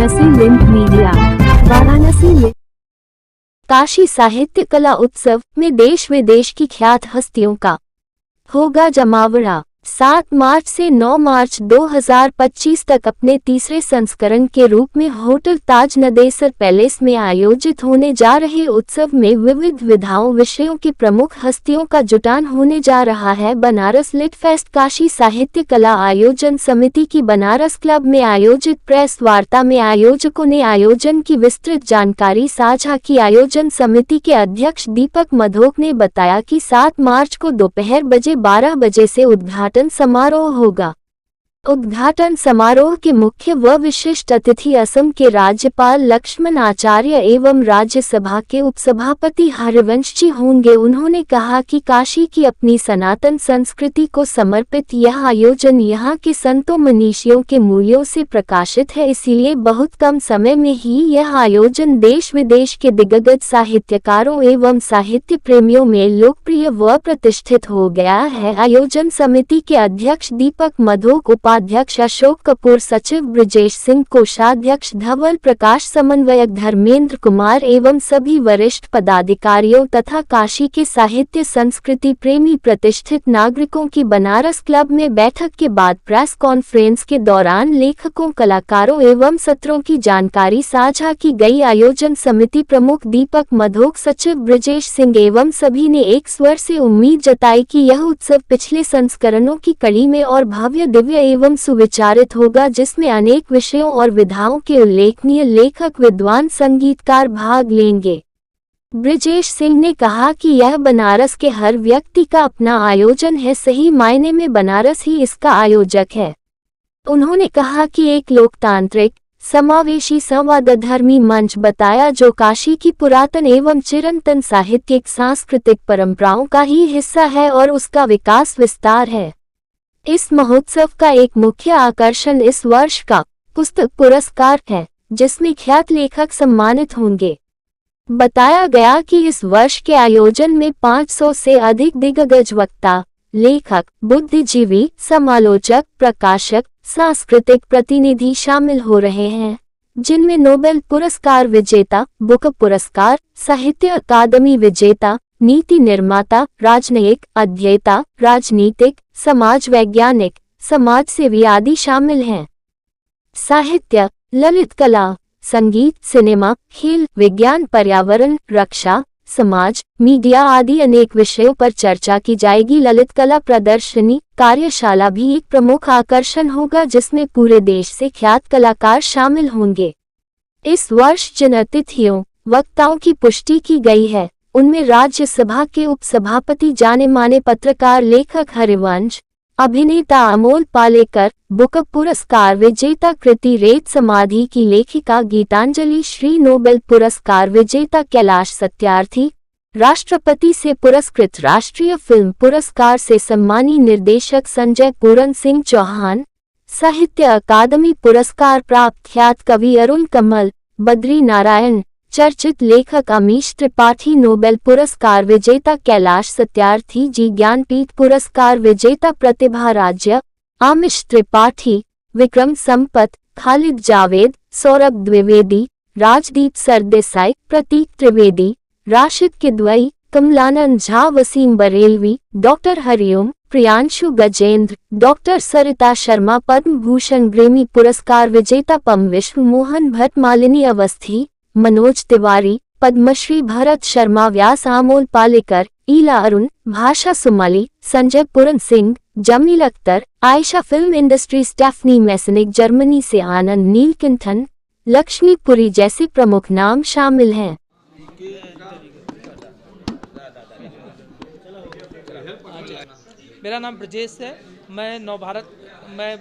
Varanasi link media. Varanasi Kashi Sahitya Kala उत्सव में देश विदेश की ख्यात हस्तियों का होगा जमावड़ा। 7 मार्च से 9 मार्च 2025 तक अपने तीसरे संस्करण के रूप में होटल ताज नदेसर पैलेस में आयोजित होने जा रहे उत्सव में विविध विधाओं विषयों की प्रमुख हस्तियों का जुटान होने जा रहा है। बनारस लिट फेस्ट काशी साहित्य कला आयोजन समिति की बनारस क्लब में आयोजित प्रेस वार्ता में आयोजकों ने आयोजन की विस्तृत जानकारी साझा की। आयोजन समिति के अध्यक्ष दीपक मधोक ने बताया कि 7 मार्च को दोपहर 12 बजे से उद्घाटन समारोह होगा। उद्घाटन समारोह के मुख्य व विशिष्ट अतिथि असम के राज्यपाल लक्ष्मण आचार्य एवं राज्यसभा के उपसभापति हरिवंश जी होंगे। उन्होंने कहा कि काशी की अपनी सनातन संस्कृति को समर्पित यह आयोजन यहाँ के संतों मनीषियों के मूल्यों से प्रकाशित है, इसीलिए बहुत कम समय में ही यह आयोजन देश विदेश के दिग्गज साहित्यकारों एवं साहित्य प्रेमियों में लोकप्रिय व प्रतिष्ठित हो गया है। आयोजन समिति के अध्यक्ष दीपक मधोक, उपाध्यक्ष अशोक कपूर, सचिव ब्रजेश सिंह, कोषाध्यक्ष धवल प्रकाश, समन्वयक धर्मेंद्र कुमार एवं सभी वरिष्ठ पदाधिकारियों तथा काशी के साहित्य संस्कृति प्रेमी प्रतिष्ठित नागरिकों की बनारस क्लब में बैठक के बाद प्रेस कॉन्फ्रेंस के दौरान लेखकों, कलाकारों एवं सत्रों की जानकारी साझा की गई। आयोजन समिति प्रमुख दीपक मधोक, सचिव ब्रजेश सिंह एवं सभी ने एक स्वर से उम्मीद जताई कि यह उत्सव पिछले संस्करणों की कड़ी में और भव्य, दिव्य एवं सुविचारित होगा, जिसमें अनेक विषयों और विधाओं के उल्लेखनीय लेखक, विद्वान, संगीतकार भाग लेंगे। ब्रजेश सिंह ने कहा कि यह बनारस के हर व्यक्ति का अपना आयोजन है, सही मायने में बनारस ही इसका आयोजक है। उन्होंने कहा कि एक लोकतांत्रिक, समावेशी, संवादधर्मी मंच बताया जो काशी की पुरातन एवं चिरंतन साहित्यिक सांस्कृतिक परंपराओं का ही हिस्सा है और उसका विकास विस्तार है। इस महोत्सव का एक मुख्य आकर्षण इस वर्ष का पुस्तक पुरस्कार है, जिसमें ख्यात लेखक सम्मानित होंगे। बताया गया कि इस वर्ष के आयोजन में 500 से अधिक दिग्गज वक्ता, लेखक, बुद्धिजीवी, समालोचक, प्रकाशक, सांस्कृतिक प्रतिनिधि शामिल हो रहे हैं, जिनमें नोबेल पुरस्कार विजेता, बुक पुरस्कार, साहित्य अकादमी विजेता, नीति निर्माता, राजनयिक, अध्येता, राजनीतिक, समाज वैज्ञानिक, समाजसेवी आदि शामिल हैं। साहित्य, ललित कला, संगीत, सिनेमा, खेल, विज्ञान, पर्यावरण, रक्षा, समाज, मीडिया आदि अनेक विषयों पर चर्चा की जाएगी। ललित कला प्रदर्शनी, कार्यशाला भी एक प्रमुख आकर्षण होगा, जिसमें पूरे देश से ख्यात कलाकार शामिल होंगे। इस वर्ष जिन अतिथियों, वक्ताओं की पुष्टि की गई है, उनमें राज्यसभा के उपसभापति, जाने माने पत्रकार, लेखक हरिवंश, अभिनेता अमोल पालेकर, बुक पुरस्कार विजेता कृति रेत समाधि की लेखिका गीतांजलि श्री, नोबेल पुरस्कार विजेता कैलाश सत्यार्थी, राष्ट्रपति से पुरस्कृत राष्ट्रीय फिल्म पुरस्कार से सम्मानी निर्देशक संजय पूरन सिंह चौहान, साहित्य अकादमी पुरस्कार प्राप्त ख्यात कवि अरुण कमल, बद्री नारायण, चर्चित लेखक अमीश त्रिपाठी, नोबेल पुरस्कार विजेता कैलाश सत्यार्थी जी, ज्ञानपीठ पुरस्कार विजेता प्रतिभा राज्य, आमिश त्रिपाठी, विक्रम संपत, खालिद जावेद, सौरभ द्विवेदी, राजदीप सरदेसाई, प्रतीक त्रिवेदी, राशिद किदवई, कमलानंद झा, वसीम बरेलवी, डॉक्टर हरिओम, प्रियांशु गजेंद्र, डॉक्टर सरिता शर्मा, पद्म भूषण ग्रेमी पुरस्कार विजेता पम विश्व मोहन भट्ट, मालिनी अवस्थी, मनोज तिवारी, पद्मश्री भरत शर्मा व्यास, Amol Palekar, Ila Arun, Bhasha Sumali, Sanjay Puran Singh, Jameel Akhtar, Ayesha, film industry, Stephanie Maisnik, Germany से आनंद नीलकंठन, लक्ष्मीपुरी जैसे प्रमुख नाम शामिल हैं। मेरा नाम ब्रजेश है। मैं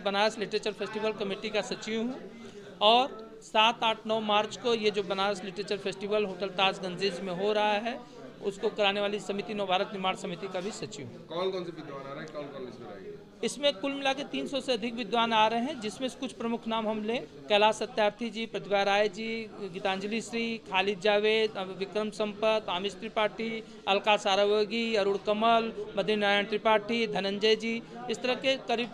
बनारस लिटरेचर फेस्टिवल कमेटी का सचिव हूँ और 7, 8, 9 मार्च को ये जो बनारस लिटरेचर फेस्टिवल होटल ताज गंजेज में हो रहा है, उसको कराने वाली समिति नवभारत निर्माण समिति का भी सचिव हूँ। कौन से विद्वान आ रहे हैं, कौन इसमें रहेंगे? इसमें कुल मिला के 300 से अधिक विद्वान आ रहे हैं, जिसमें कुछ प्रमुख नाम हम लें: कैलाश सत्यार्थी जी, प्रतिभा राय जी, गीतांजलि श्री, खालिद जावेद, विक्रम संपत, आमिश त्रिपाठी, अलका सारावगी, अरुण कमल, बद्री नारायण त्रिपाठी, धनंजय जी, इस तरह के करीब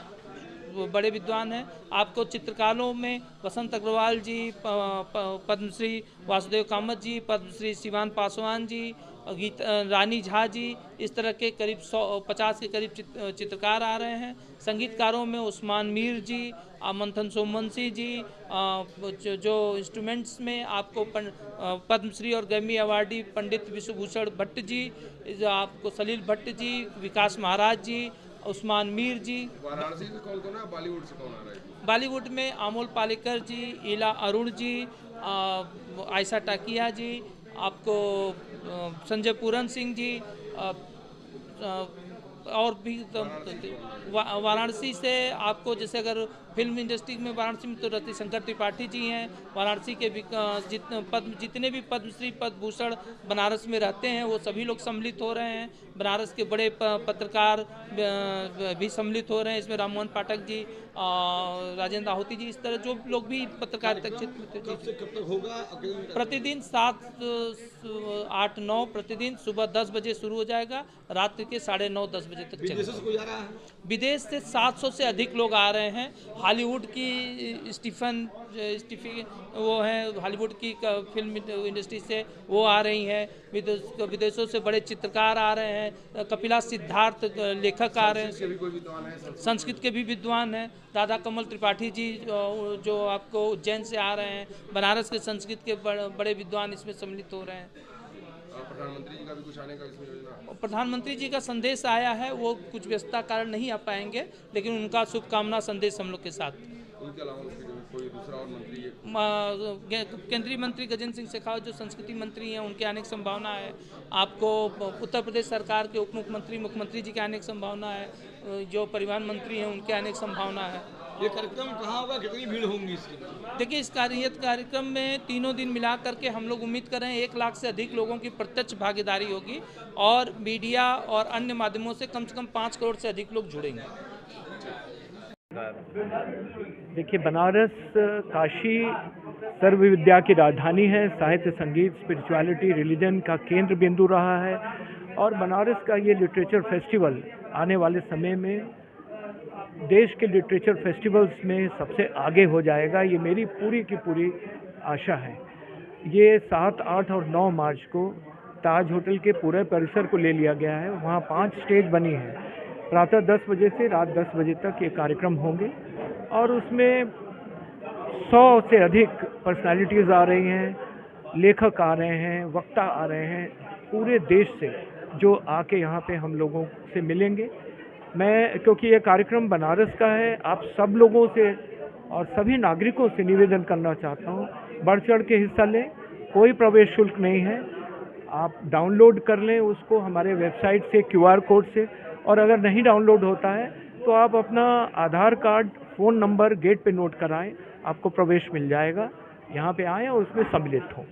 बड़े विद्वान हैं। आपको चित्रकारों में वसंत अग्रवाल जी, पद्मश्री वासुदेव कामत जी, पद्मश्री शिवान पासवान जी, रानी झा जी, इस तरह के करीब 150 के करीब चित्रकार आ रहे हैं। संगीतकारों में उस्मान मीर जी, मंथन सोमवंशी जी, जो इंस्ट्रूमेंट्स में आपको पद्मश्री और ग्रैमी अवार्डी पंडित विश्वभूषण भट्ट जी, जो आपको सलील भट्ट जी, विकास महाराज जी, उस्मान मीर जी। वाराणसी से कौन कौन है, बॉलीवुड से कौन आ रहा है? बॉलीवुड में अमोल पालेकर जी, ईला अरुण जी, आयशा टाकिया जी, आपको संजय पूरन सिंह जी, और भी वाराणसी से आपको जैसे अगर फिल्म इंडस्ट्री में वाराणसी में तो रतिशंकर त्रिपाठी जी हैं। वाराणसी के जितने भी पद्मश्री पद्मभूषण बनारस में रहते हैं वो सभी लोग सम्मिलित हो रहे हैं। बनारस के बड़े पत्रकार भी सम्मिलित हो रहे हैं इसमें, राममोहन पाठक जी, राजेंद्र आहुति जी, इस तरह जो लोग भी पत्रकारिता क्षेत्र में कब से कब तक होगा? प्रतिदिन 7, 8, 9 प्रतिदिन सुबह 10 बजे शुरू हो जाएगा, रात्रि के 9:30, 10 बजे तक विदेशों से चलेगा। कोई आ रहा है? विदेश से 700 से अधिक लोग आ रहे हैं। हॉलीवुड की स्टीफी वो हैं, हॉलीवुड की फिल्म इंडस्ट्री से वो आ रही हैं। विदेशों से बड़े चित्रकार आ रहे हैं। कपिला सिद्धार्थ लेखक आ रहे हैं। संस्कृत के भी विद्वान हैं। राधा कमल त्रिपाठी जी जो आपको उज्जैन से आ रहे हैं। बनारस के संस्कृत के बड़े विद्वान इसमें सम्मिलित हो रहे हैं। प्रधानमंत्री जी का भी कुछ आने का इसमें योजना? प्रधानमंत्री जी का संदेश आया है, वो कुछ व्यस्तता कारण नहीं आ पाएंगे, लेकिन उनका शुभकामना संदेश हम लोग के साथ। उनके अलावा कोई दूसरा और मंत्री? केंद्रीय मंत्री गजेंद्र सिंह शेखावत जो संस्कृति मंत्री हैं, उनके आने की संभावना है। आपको उत्तर प्रदेश सरकार के उप मुख्यमंत्री, मुख्यमंत्री जी के आने की संभावना है। जो परिवहन मंत्री हैं उनके आने की संभावना है। ये कार्यक्रम कहाँ होगा, कितनी भीड़ होंगी इसकी? देखिए, इस कार्यक्रम में तीनों दिन मिला करके हम लोग उम्मीद कर रहे हैं 1 लाख से अधिक लोगों की प्रत्यक्ष भागीदारी होगी और मीडिया और अन्य माध्यमों से कम 5 करोड़ से अधिक लोग जुड़ेंगे। देखिए, बनारस काशी सर्व विद्या की राजधानी है। साहित्य, संगीत, स्पिरिचुअलिटी, रिलीजन का केंद्र बिंदु रहा है और बनारस का ये लिटरेचर फेस्टिवल आने वाले समय में देश के लिटरेचर फेस्टिवल्स में सबसे आगे हो जाएगा। ये मेरी पूरी की पूरी आशा है। ये 7, 8 और 9 मार्च को ताज होटल के पूरे परिसर को ले लिया गया है। वहाँ 5 स्टेज बनी है। प्रातः 10 बजे से रात 10 बजे तक ये कार्यक्रम होंगे और उसमें 100 से अधिक पर्सनालिटीज़ आ रही हैं, लेखक आ रहे हैं, वक्ता आ रहे हैं पूरे देश से, जो आके यहाँ पे हम लोगों से मिलेंगे। मैं, क्योंकि ये कार्यक्रम बनारस का है, आप सब लोगों से और सभी नागरिकों से निवेदन करना चाहता हूँ, बढ़ चढ़ के हिस्सा लें। कोई प्रवेश शुल्क नहीं है। आप डाउनलोड कर लें उसको हमारे वेबसाइट से, QR कोड से, और अगर नहीं डाउनलोड होता है तो आप अपना आधार कार्ड, फ़ोन नंबर गेट पे नोट कराएं, आपको प्रवेश मिल जाएगा। यहाँ पे आएँ और उसमें सम्मिलित हों।